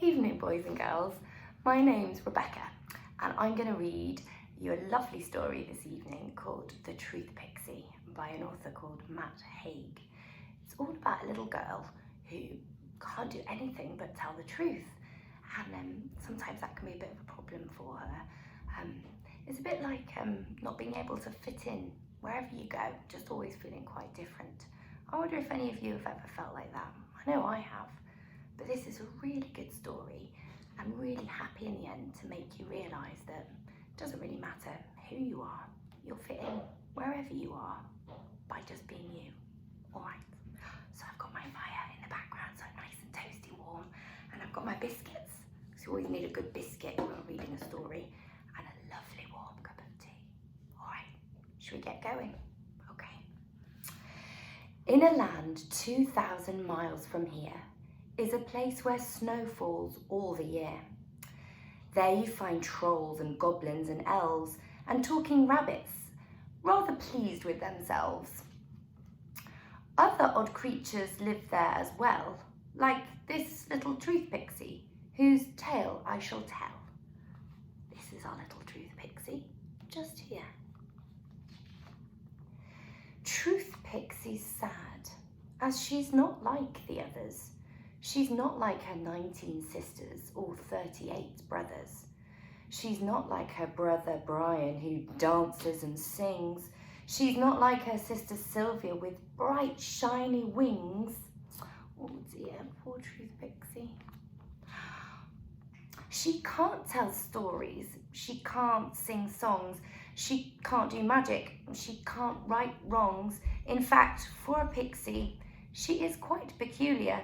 Evening, boys and girls. My name's Rebecca, and I'm going to read you a lovely story this evening called The Truth Pixie by an author called Haig. It's all about a little girl who can't do anything but tell the truth, and sometimes that can be a bit of a problem for her. It's a bit like not being able to fit in wherever you go, just always feeling quite different. I wonder if any of you have ever felt like that. I know I have. But this is a really good story. I'm really happy in the end to make you realise that it doesn't really matter who you are. You'll fit in wherever you are by just being you. Alright, so I've got my fire in the background so I'm nice and toasty warm, and I've got my biscuits. So you always need a good biscuit when we're reading a story, and a lovely warm cup of tea. Alright, should we get going? Okay. In a land 2,000 miles from here is a place where snow falls all the year. There you find trolls and goblins and elves and talking rabbits, rather pleased with themselves. Other odd creatures live there as well, like this little truth pixie, whose tale I shall tell. This is our little truth pixie, just here. Truth pixie's sad, as she's not like the others. She's not like her 19 sisters or 38 brothers. She's not like her brother Brian, who dances and sings. She's not like her sister Sylvia with bright shiny wings. Oh dear, poor Truth Pixie. She can't tell stories. She can't sing songs. She can't do magic. She can't right wrongs. In fact, for a pixie, she is quite peculiar.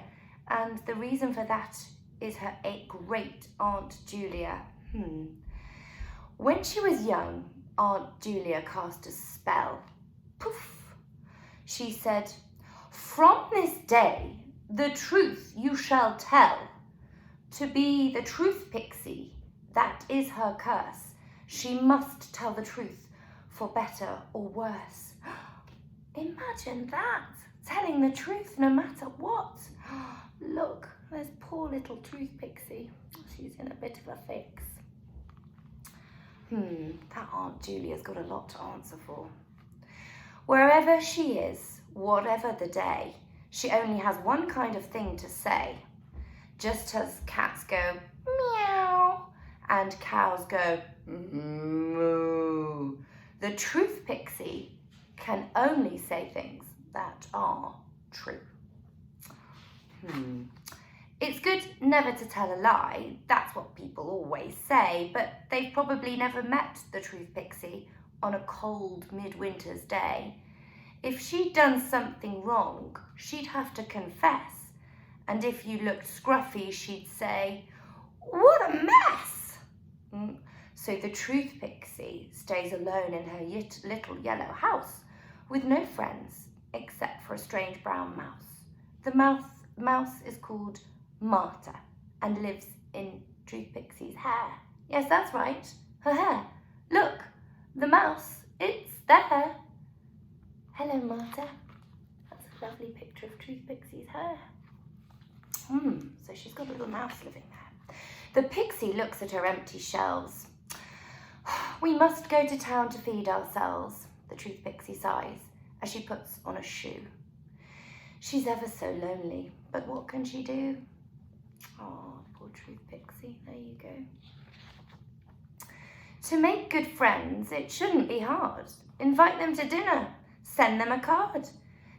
And the reason for that is her great Aunt Julia. When she was young, Aunt Julia cast a spell. Poof! She said, "From this day, the truth you shall tell. To be the truth pixie, that is her curse. She must tell the truth, for better or worse." Imagine that, telling the truth no matter what. Look, there's poor little Truth Pixie. She's in a bit of a fix. That Aunt Julia's got a lot to answer for. Wherever she is, whatever the day, she only has one kind of thing to say. Just as cats go meow and cows go moo, the Truth Pixie can only say things that are true. It's good never to tell a lie, that's what people always say, but they've probably never met the Truth Pixie on a cold midwinter's day. If she'd done something wrong, she'd have to confess, and if you looked scruffy, she'd say, "What a mess!" So the Truth Pixie stays alone in her little yellow house with no friends except for a strange brown mouse. The mouse is called Marta and lives in Truth Pixie's hair. Yes, that's right, her hair. Look, the mouse, it's there. Hello, Marta. That's a lovely picture of Truth Pixie's hair. So she's got a little mouse living there. The pixie looks at her empty shelves. "We must go to town to feed ourselves," the Truth Pixie sighs as she puts on a shoe. She's ever so lonely, but what can she do? Oh, poor Truth Pixie, there you go. To make good friends, it shouldn't be hard. Invite them to dinner, send them a card,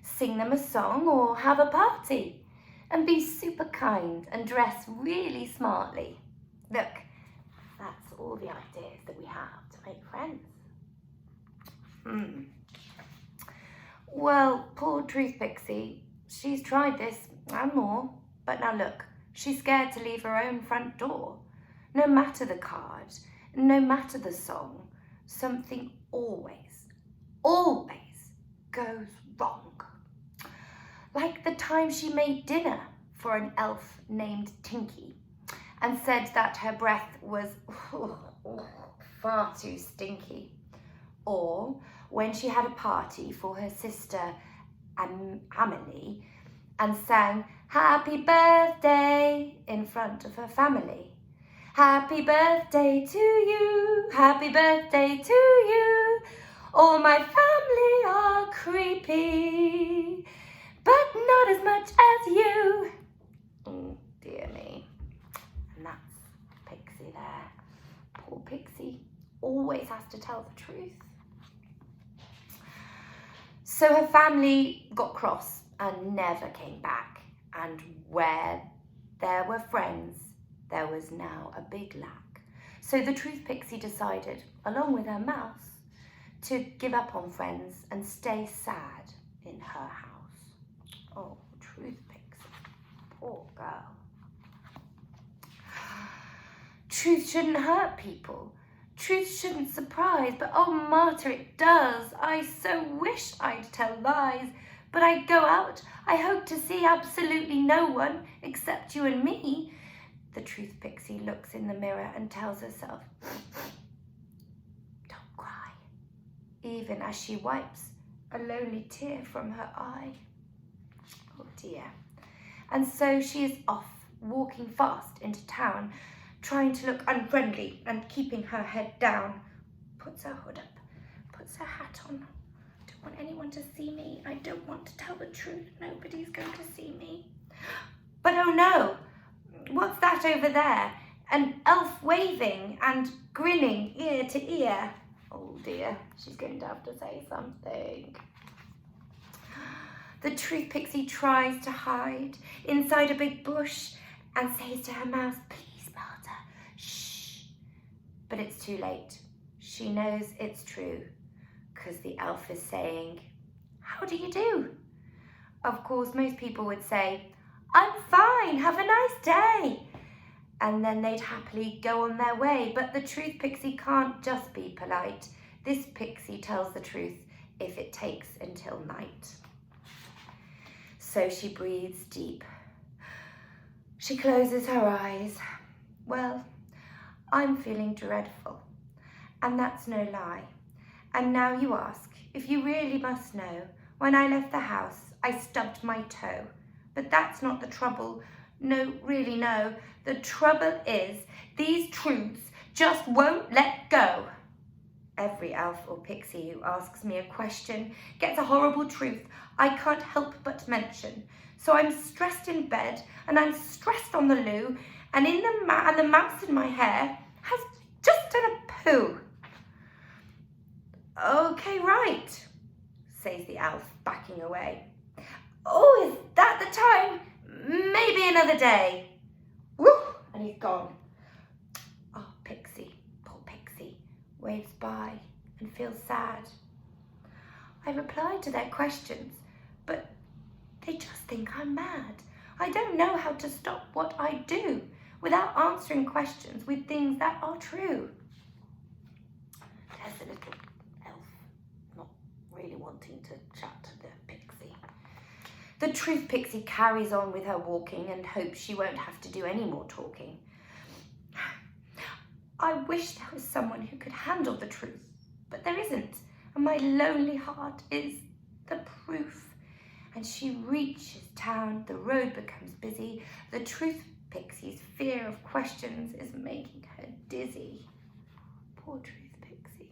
sing them a song or have a party, and be super kind and dress really smartly. Look, that's all the ideas that we have to make friends. Well, poor Truth Pixie, she's tried this and more, but now look, she's scared to leave her own front door. No matter the card, no matter the song, something always goes wrong. Like the time she made dinner for an elf named Tinky and said that her breath was far too stinky. Or when she had a party for her sister Amelie and sang happy birthday in front of her family. Happy birthday to you, happy birthday to you. All my family are creepy, but not as much as you. Oh, dear me. And that's Pixie there. Poor Pixie always has to tell the truth. So her family got cross and never came back. And where there were friends, there was now a big lack. So the Truth Pixie decided, along with her mouse, to give up on friends and stay sad in her house. Oh, Truth Pixie, poor girl. Truth shouldn't hurt people. Truth shouldn't surprise, but oh martyr, it does. I so wish I'd tell lies, but I go out, I hope to see absolutely no one except you and me. The Truth Pixie looks in the mirror and tells herself, don't cry, even as she wipes a lonely tear from her eye. Oh dear. And so she is off, walking fast into town, trying to look unfriendly and keeping her head down. Puts her hood up, puts her hat on. I don't want anyone to see me. I don't want to tell the truth. Nobody's going to see me. But oh no, what's that over there? An elf waving and grinning ear to ear. Oh dear, she's going to have to say something. The Truth Pixie tries to hide inside a big bush and says to her mouse, please, Martha, shh. But it's too late. She knows it's true, because the elf is saying, how do you do? Of course, most people would say, I'm fine, have a nice day. And then they'd happily go on their way. But the Truth Pixie can't just be polite. This pixie tells the truth if it takes until night. So she breathes deep. She closes her eyes. Well, I'm feeling dreadful, and that's no lie. And now you ask, if you really must know, when I left the house, I stubbed my toe. But that's not the trouble. No, really no. The trouble is, these truths just won't let go. Every elf or pixie who asks me a question gets a horrible truth I can't help but mention. So I'm stressed in bed, and I'm stressed on the loo, and the mouse in my hair has just done a poo. Okay, right, says the elf, backing away. Oh, is that the time? Maybe another day. Woo! And he's gone. Oh, Pixie, poor Pixie, waves by and feels sad. I replied to their questions, but they just think I'm mad. I don't know how to stop what I do without answering questions with things that are true. There's the little elf, not really wanting to chat to the pixie. The Truth Pixie carries on with her walking and hopes she won't have to do any more talking. I wish there was someone who could handle the truth, but there isn't, and my lonely heart is the proof. And she reaches town, the road becomes busy. The Truth Pixie's fear of questions is making her dizzy. Poor Truth Pixie.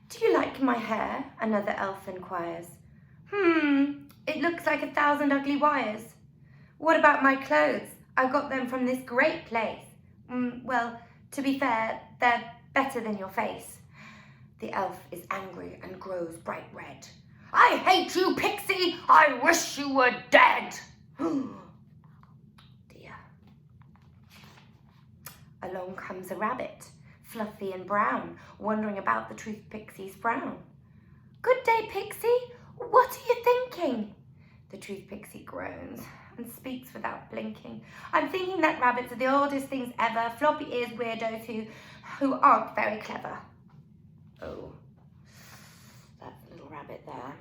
Do you like my hair? Another elf inquires. It looks like 1,000 ugly wires. What about my clothes? I got them from this great place. Well, to be fair, they're better than your face. The elf is angry and grows bright red. I hate you, Pixie! I wish you were dead! Dear. Along comes a rabbit, fluffy and brown, wondering about the Truth Pixie's frown. Good day, Pixie. What are you thinking? The Truth Pixie groans and speaks without blinking. I'm thinking that rabbits are the oldest things ever, floppy ears weirdos who aren't very clever. Oh, that's a little rabbit there.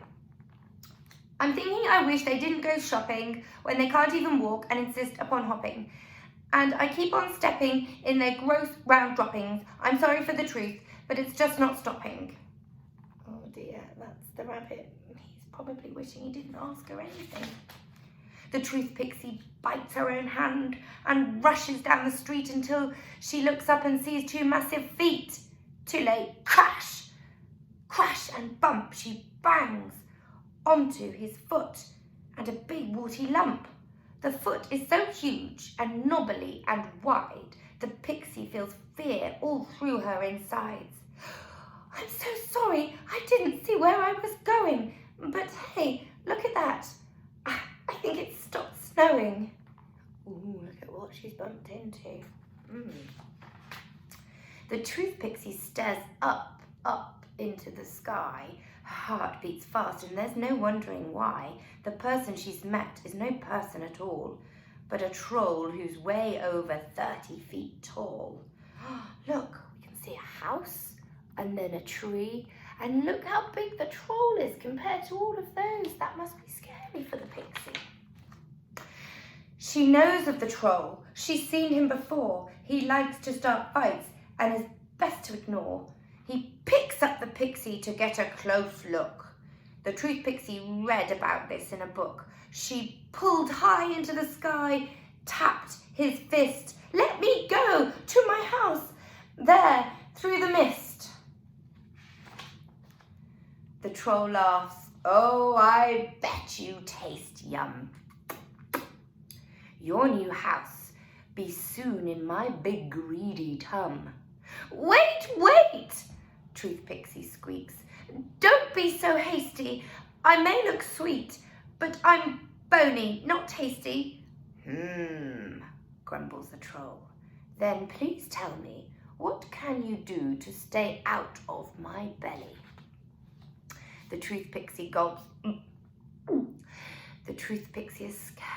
I'm thinking I wish they didn't go shopping when they can't even walk and insist upon hopping. And I keep on stepping in their gross round droppings. I'm sorry for the truth, but it's just not stopping. Oh dear, that's the rabbit. He's probably wishing he didn't ask her anything. The truth pixie bites her own hand and rushes down the street until she looks up and sees two massive feet. Too late. Crash! Crash and bump, she bangs onto his foot and a big warty lump. The foot is so huge and knobbly and wide, the pixie feels fear all through her insides. I'm so sorry, I didn't see where I was going. But hey, look at that. I think it stopped snowing. Ooh, look at what she's bumped into. The truth pixie stares up into the sky. Her heart beats fast, and there's no wondering why. The person she's met is no person at all, but a troll who's way over 30 feet tall. Look, we can see a house, and then a tree, and look how big the troll is compared to all of those. That must be scary for the pixie. She knows of the troll. She's seen him before. He likes to start fights and is best to ignore. He picks up the pixie to get a close look. The truth pixie read about this in a book. She pulled high into the sky, tapped his fist. Let me go to my house, there through the mist. The troll laughs. Oh, I bet you taste yum. Your new house be soon in my big greedy tum. Wait, truth pixie squeaks. Don't be so hasty. I may look sweet, but I'm bony, not tasty. Grumbles the troll. Then please tell me, what can you do to stay out of my belly? The truth pixie gulps. The truth pixie is scared.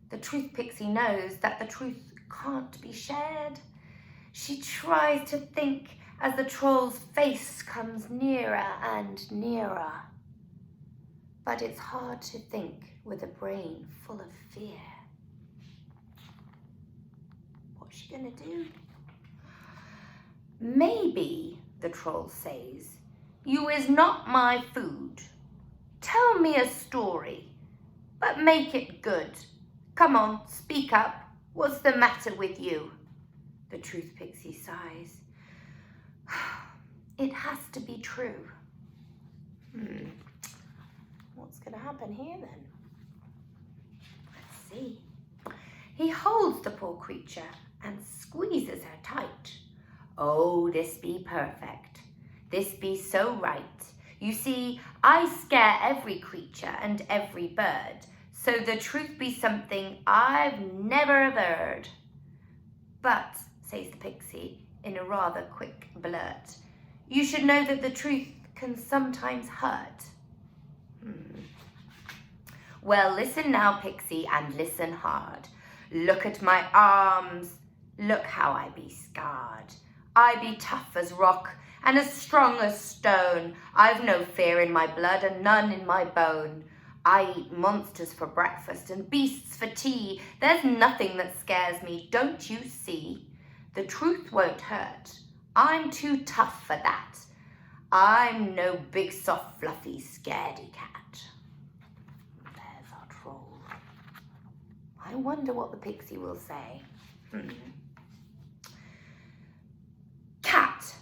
The truth pixie knows that the truth can't be shared. She tries to think as the troll's face comes nearer and nearer. But it's hard to think with a brain full of fear. What's she gonna do? Maybe, the troll says, you is not my food. Tell me a story, but make it good. Come on, speak up. What's the matter with you? The truth pixie sighs. It has to be true. What's going to happen here then? Let's see. He holds the poor creature and squeezes her tight. Oh, this be perfect. This be so right. You see, I scare every creature and every bird, so the truth be something I've never averred. But, says the pixie in a rather quick blurt, you should know that the truth can sometimes hurt. Well, listen now, pixie, and listen hard. Look at my arms. Look how I be scarred. I be tough as rock and as strong as stone. I've no fear in my blood and none in my bone. I eat monsters for breakfast and beasts for tea. There's nothing that scares me, don't you see? The truth won't hurt. I'm too tough for that. I'm no big, soft, fluffy, scaredy cat. There's our troll. I wonder what the pixie will say. Cat,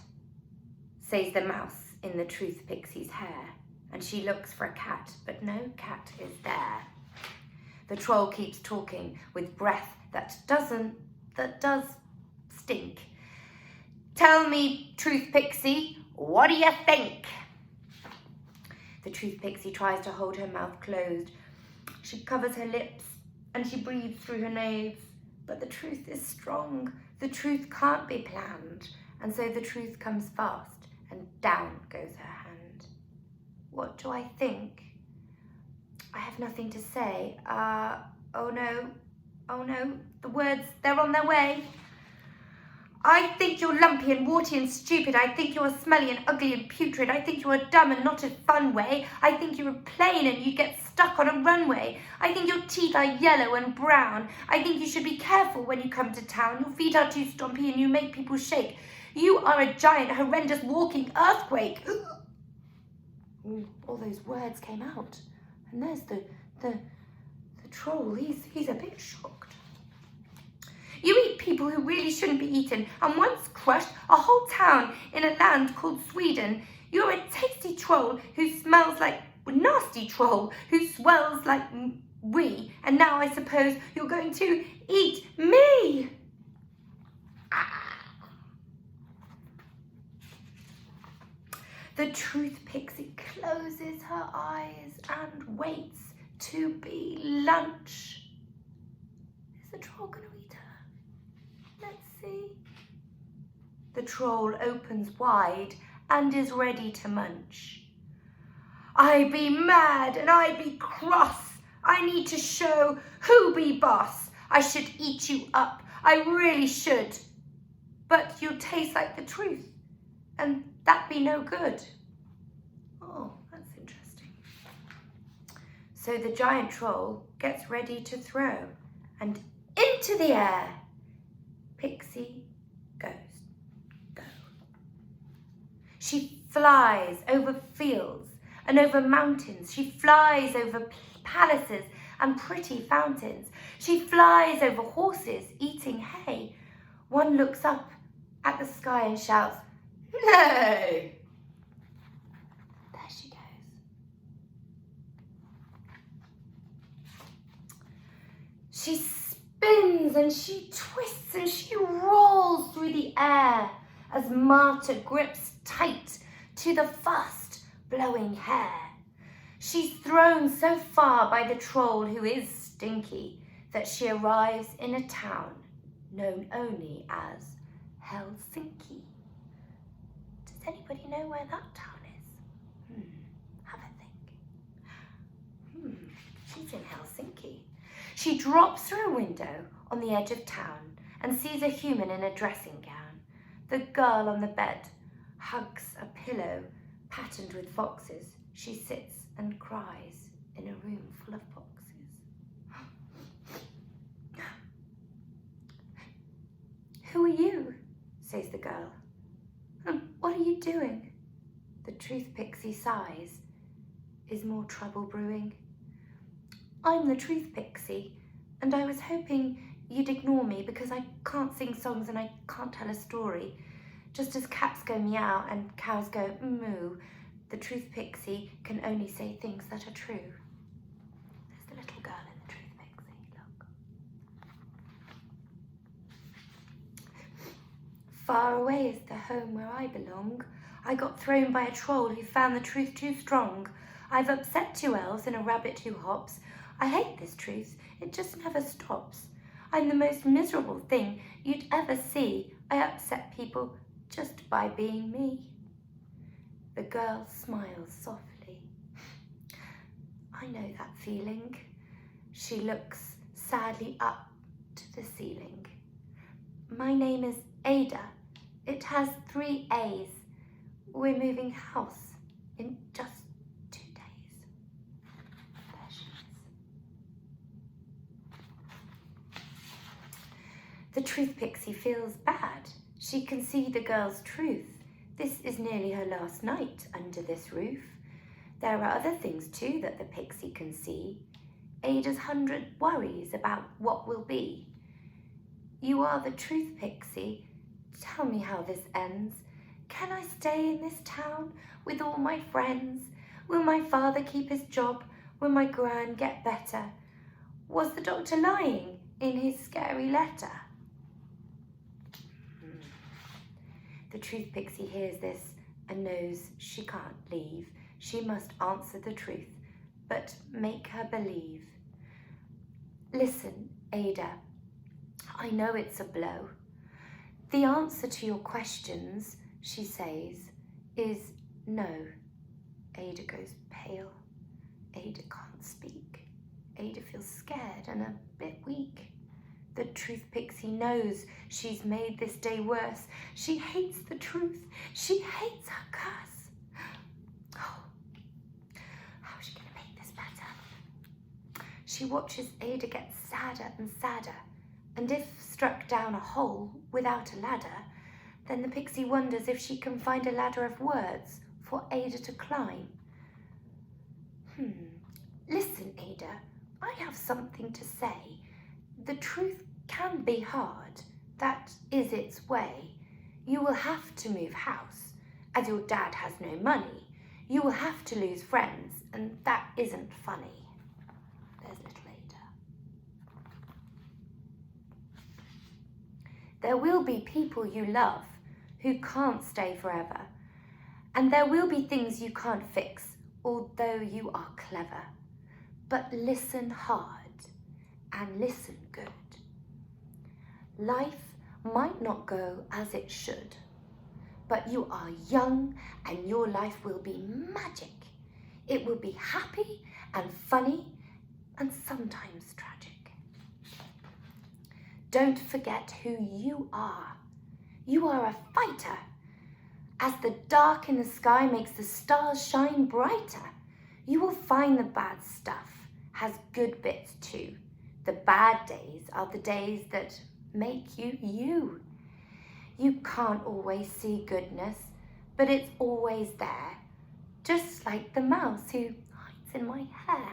says the mouse in the truth pixie's hair. And she looks for a cat, but no cat is there. The troll keeps talking with breath that does stink. Tell me, truth pixie, what do you think? The truth pixie tries to hold her mouth closed. She covers her lips and she breathes through her nose. But the truth is strong. The truth can't be planned. And so the truth comes fast and down goes her hand. What do I think? I have nothing to say. Oh no, the words, they're on their way. I think you're lumpy and warty and stupid. I think you're smelly and ugly and putrid. I think you're dumb and not a fun way. I think you're plain and you get stuck on a runway. I think your teeth are yellow and brown. I think you should be careful when you come to town. Your feet are too stompy and you make people shake. You are a giant, horrendous walking earthquake. All those words came out. And there's the troll, he's a bit shocked. You eat people who really shouldn't be eaten and once crushed a whole town in a land called Sweden. You're a tasty troll who smells like a nasty troll who swells like wee. And now I suppose you're going to eat me. The truth pixie closes her eyes and waits to be lunch. Is the troll going to eat her? Let's see. The troll opens wide and is ready to munch. I be mad and I be cross. I need to show who be boss. I should eat you up. I really should. But you taste like the truth, and that be no good. Oh, that's interesting. So the giant troll gets ready to throw, and into the air Pixie goes. Go. She flies over fields and over mountains. She flies over palaces and pretty fountains. She flies over horses eating hay. One looks up at the sky and shouts, "No!" There she goes. She spins and she twists and she rolls through the air as Marta grips tight to the fast blowing hair. She's thrown so far by the troll who is stinky that she arrives in a town known only as Helsinki. Does anybody know where that town is? Have a think. She's in Helsinki. She drops through a window on the edge of town and sees a human in a dressing gown. The girl on the bed hugs a pillow patterned with foxes. She sits and cries in a room full of boxes. "Who are you?" says the girl. "What are you doing?" The truth pixie sighs. Is more trouble brewing? "I'm the truth pixie, and I was hoping you'd ignore me because I can't sing songs and I can't tell a story. Just as cats go meow and cows go moo, the truth pixie can only say things that are true." There's the little girl in the truth pixie, look. "Far away is the home where I belong. I got thrown by a troll who found the truth too strong. I've upset 2 elves and a rabbit who hops. I hate this truth, it just never stops. I'm the most miserable thing you'd ever see. I upset people just by being me." The girl smiles softly. "I know that feeling." She looks sadly up to the ceiling. "My name is Ada. It has 3 A's. We're moving house in just 2 days." There she is. The truth pixie feels bad. She can see the girl's truth. This is nearly her last night under this roof. There are other things too that the pixie can see. Ada's 100 worries about what will be. "You are the truth pixie. Tell me how this ends. Can I stay in this town with all my friends? Will my father keep his job? Will my gran get better? Was the doctor lying in his scary letter?" The truth pixie hears this and knows she can't leave. She must answer the truth, but make her believe. "Listen, Ada, I know it's a blow. The answer to your questions," she says, "is no." Ada goes pale. Ada can't speak. Ada feels scared and a bit weak. The truth pixie knows she's made this day worse. She hates the truth. She hates her curse. Oh, how is she going to make this better? She watches Ada get sadder and sadder, and if struck down a hole without a ladder, then the pixie wonders if she can find a ladder of words for Ada to climb. "Listen, Ada, I have something to say. The truth can be hard, that is its way. You will have to move house, as your dad has no money. You will have to lose friends, and that isn't funny. There's little Ada. There will be people you love who can't stay forever, and there will be things you can't fix, although you are clever. But listen hard and listen good. Life might not go as it should, but you are young and your life will be magic. It will be happy and funny and sometimes tragic. Don't forget who you are. You are a fighter. As the dark in the sky makes the stars shine brighter, you will find the bad stuff has good bits too. The bad days are the days that make you you. You can't always see goodness, but it's always there, just like the mouse who hides in my hair.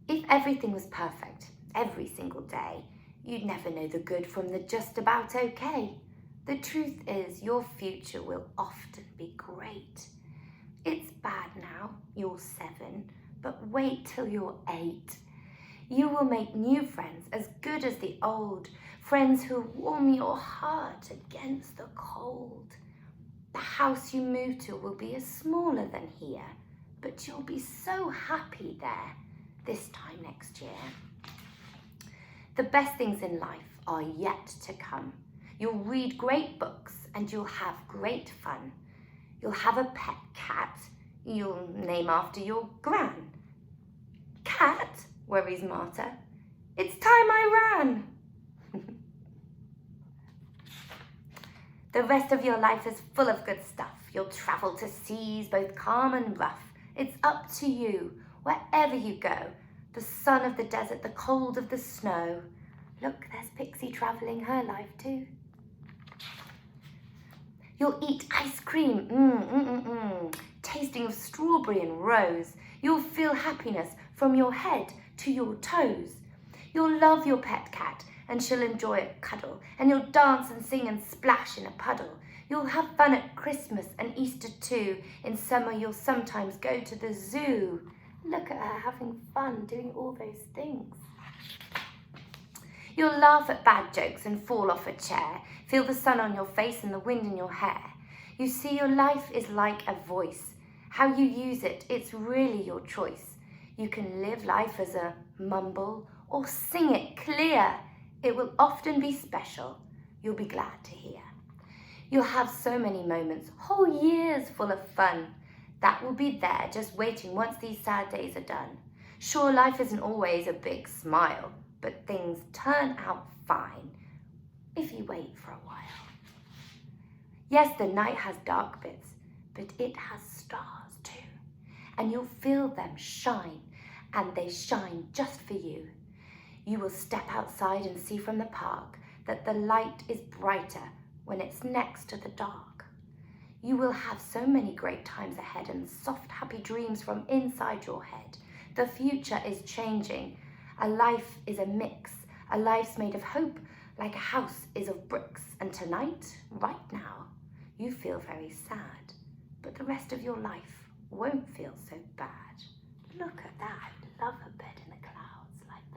If everything was perfect every single day, you'd never know the good from the just about okay. The truth is, your future will often be great. It's bad now, you're 7, but wait till you're 8. You will make new friends as good as the old, friends who warm your heart against the cold. The house you move to will be smaller than here, but you'll be so happy there this time next year. The best things in life are yet to come. You'll read great books and you'll have great fun. You'll have a pet cat you'll name after your gran. Cat, worries Marta. It's time I ran. The rest of your life is full of good stuff. You'll travel to seas both calm and rough. It's up to you, wherever you go. The sun of the desert, the cold of the snow. Look, there's Pixie travelling her life too. You'll eat ice cream, tasting of strawberry and rose. You'll feel happiness from your head to your toes. You'll love your pet cat and she'll enjoy a cuddle, and you'll dance and sing and splash in a puddle. You'll have fun at Christmas and Easter too. In summer you'll sometimes go to the zoo. Look at her having fun doing all those things. You'll laugh at bad jokes and fall off a chair. Feel the sun on your face and the wind in your hair. You see, your life is like a voice. How you use it, it's really your choice. You can live life as a mumble or sing it clear. It will often be special. You'll be glad to hear. You'll have so many moments, whole years full of fun. That will be there just waiting once these sad days are done. Sure, life isn't always a big smile, but things turn out fine if you wait for a while. Yes, the night has dark bits, but it has stars too. And you'll feel them shine, and they shine just for you. You will step outside and see from the park that the light is brighter when it's next to the dark. You will have so many great times ahead and soft, happy dreams from inside your head. The future is changing. A life is a mix. A life's made of hope, like a house is of bricks. And tonight, right now, you feel very sad, but the rest of your life won't feel so bad. Look at that. I love a bed in the clouds like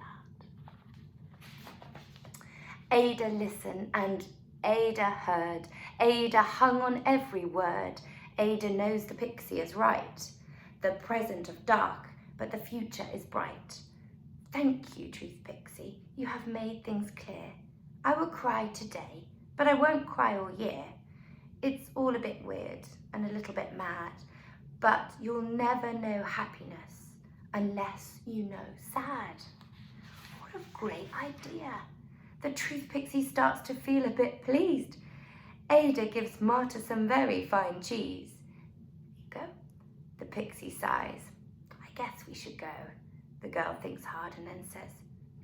that. Ada listened and Ada heard. Ada hung on every word. Ada knows the pixie is right. The present of dark, but the future is bright. Thank you, Truth Pixie. You have made things clear. I will cry today, but I won't cry all year. It's all a bit weird and a little bit mad, but you'll never know happiness unless you know sad. What a great idea. The Truth Pixie starts to feel a bit pleased. Ada gives Marta some very fine cheese. Go. The pixie sighs. I guess we should go. The girl thinks hard and then says,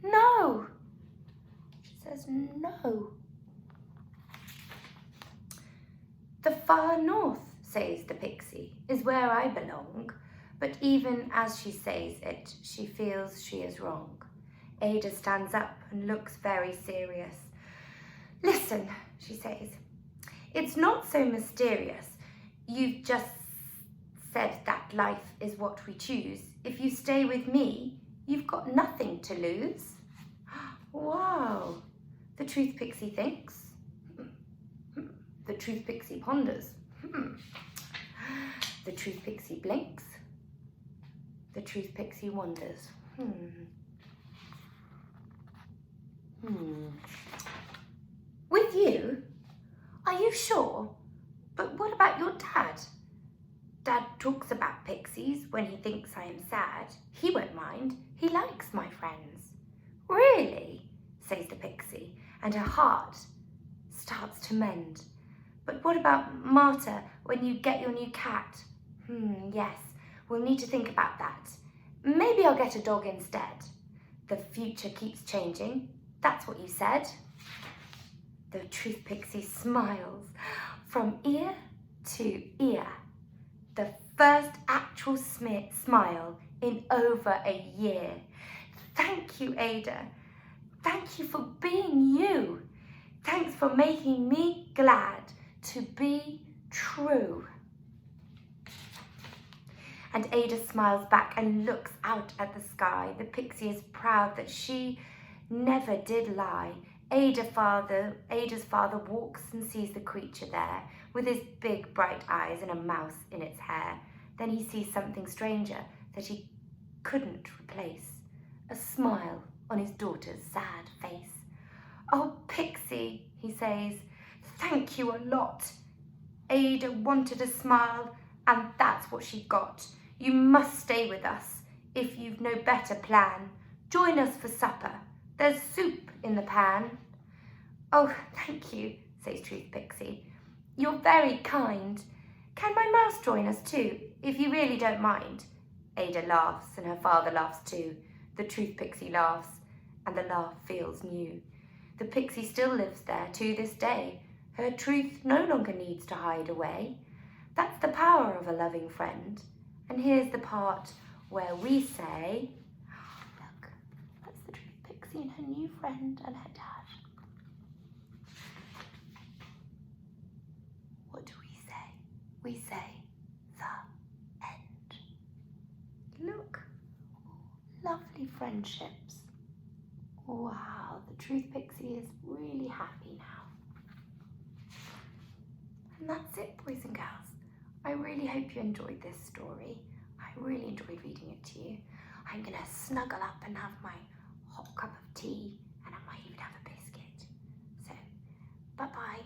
no. She says, no. The far north, says the pixie, is where I belong. But even as she says it, she feels she is wrong. Ada stands up and looks very serious. "Listen," she says, "it's not so mysterious. You've just said that life is what we choose. If you stay with me, you've got nothing to lose." Wow, the Truth Pixie thinks. The Truth Pixie ponders. The Truth Pixie blinks. The Truth Pixie wonders. With you? Are you sure? But what about your dad? Dad talks about pixies when he thinks I am sad. He won't mind. He likes my friends. Really? Says the pixie, and her heart starts to mend. But what about Marta when you get your new cat? Yes, we'll need to think about that. Maybe I'll get a dog instead. The future keeps changing. That's what you said. The Truth Pixie smiles from ear to ear. The first actual smile in over a year. Thank you, Ada. Thank you for being you. Thanks for making me glad to be true. And Ada smiles back and looks out at the sky. The pixie is proud that she never did lie. Ada's father walks and sees the creature there with his big bright eyes and a mouse in its hair. Then he sees something stranger that he couldn't replace. A smile on his daughter's sad face. "Oh, Pixie," he says, "thank you a lot. Ada wanted a smile and that's what she got. You must stay with us if you've no better plan. Join us for supper. There's soup in the pan." "Oh, thank you," says Truth Pixie. "You're very kind. Can my mouse join us too, if you really don't mind?" Ada laughs and her father laughs too. The Truth Pixie laughs and the laugh feels new. The pixie still lives there to this day. Her truth no longer needs to hide away. That's the power of a loving friend. And here's the part where we say, look, that's the Truth Pixie and her new friend and her dad. What do we say? We say the end. Look, lovely friendships. Wow, the Truth Pixie is really happy now. And that's it, boys and girls. I really hope you enjoyed this story. I really enjoyed reading it to you. I'm going to snuggle up and have my hot cup of tea, and I might even have a biscuit. So, bye-bye.